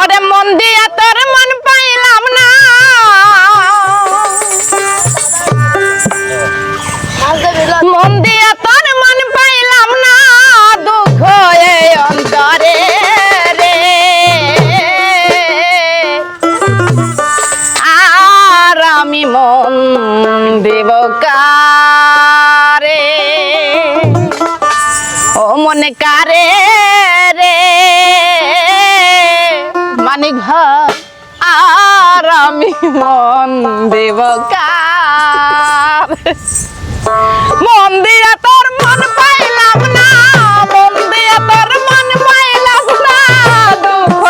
ওরে মন দিয়া তোর মন পাইলাম না, মন দিয়া তোর মন পাইলাম না, দুঃখ এই অন্তরে রে। আর আমি মন দেব কারে, ও মনে কারে রে মানিক ভাই, আর আমি মন দেব কার। মন দিয়া তোর মন পাইলাম না, মন দিয়া তোর মন পাইলাম না, দুঃখ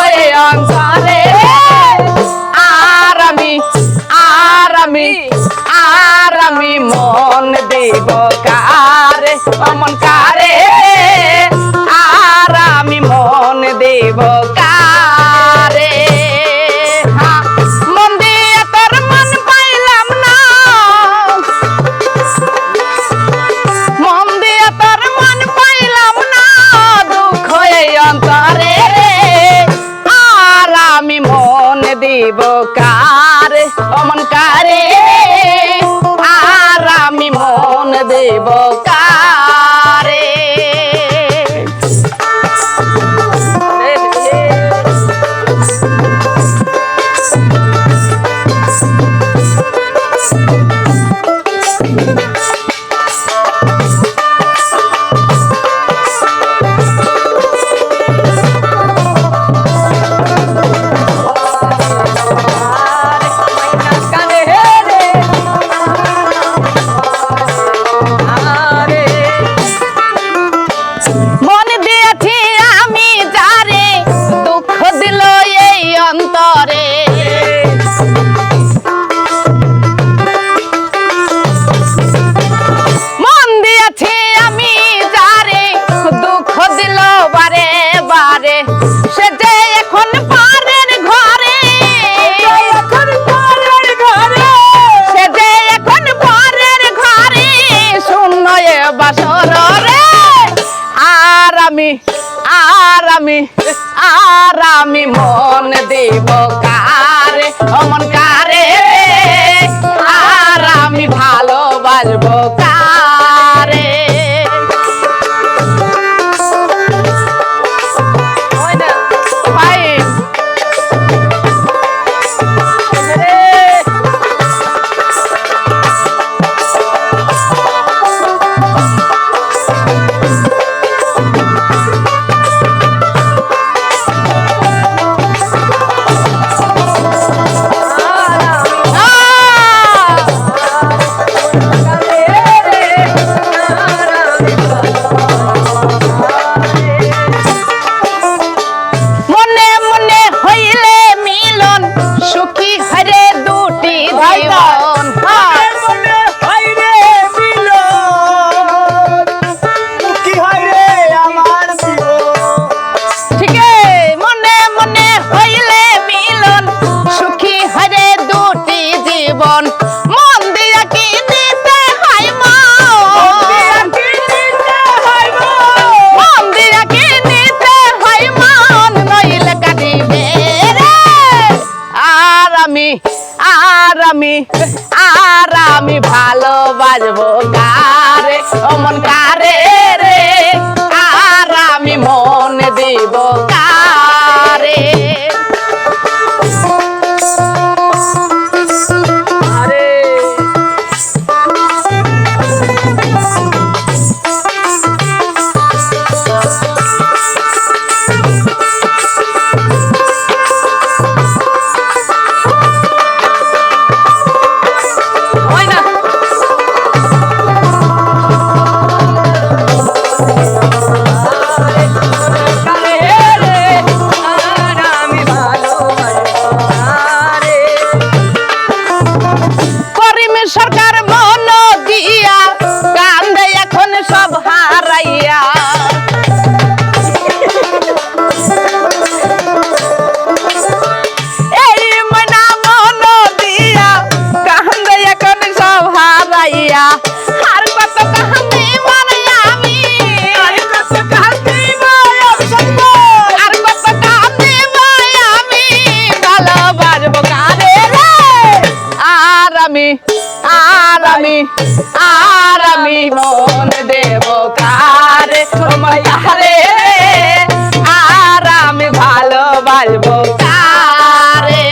অন্তরে। আর আমি মন দেব কারে, মন কারে, আর আমি মন দেব কারে। মন দিয়া তোর মন পাইলাম না, মন দিয়া তোর মন পাইলাম না, দুঃখ এই অন্তরে। আর আমি মন দেব কারে, মন কারে, আর আমি মন দেব কারে। মন দিয়েছি আমি যারে, দুঃখ দিল এই অন্তরে। মন দিয়েছি আমি যারে, দুঃখ দিল বারে বারে, সে যে এখন পরের ঘরে, সে যে এখন পরের ঘরে, শূন্য এ বাসর রে। আর আমি মন দেব কারে, মন কারে, আর আমি ভালোবাসবো কারে। ভাই আর আমি ভালোবাসবো কারে, মন কারে রে, আর আমি মন দেব কারে। আর আমি মন দেব কারে ও মাইয়া রে আর আমি ভালোবাসবো কারে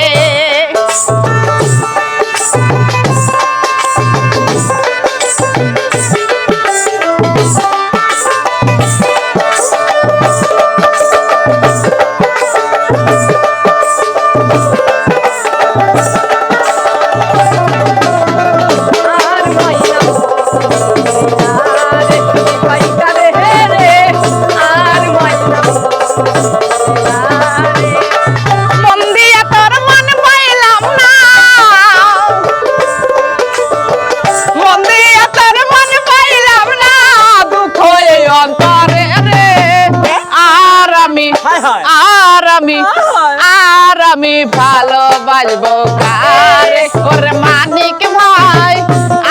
আর আমি ভালোবাসবো কারে ওর মানিক ভাই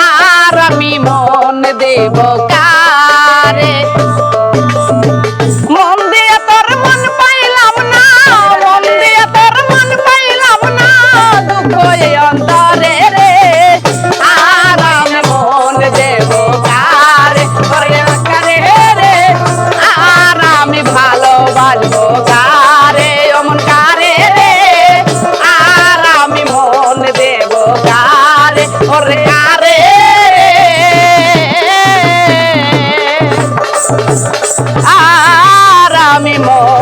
আর আমি মন দেব কারে মন দিয়ে তোর মন পাইলাম না মন দিয়ে তোর মন পাইলাম না দুঃখ এই অন্তরে রে আর আমি মন দেব কারে ওরে কারে রে আর আমি ভালোবাসবো কারে অমন কারে রে আর আমি মন দেব কারে ওরে কারে আর আমি মন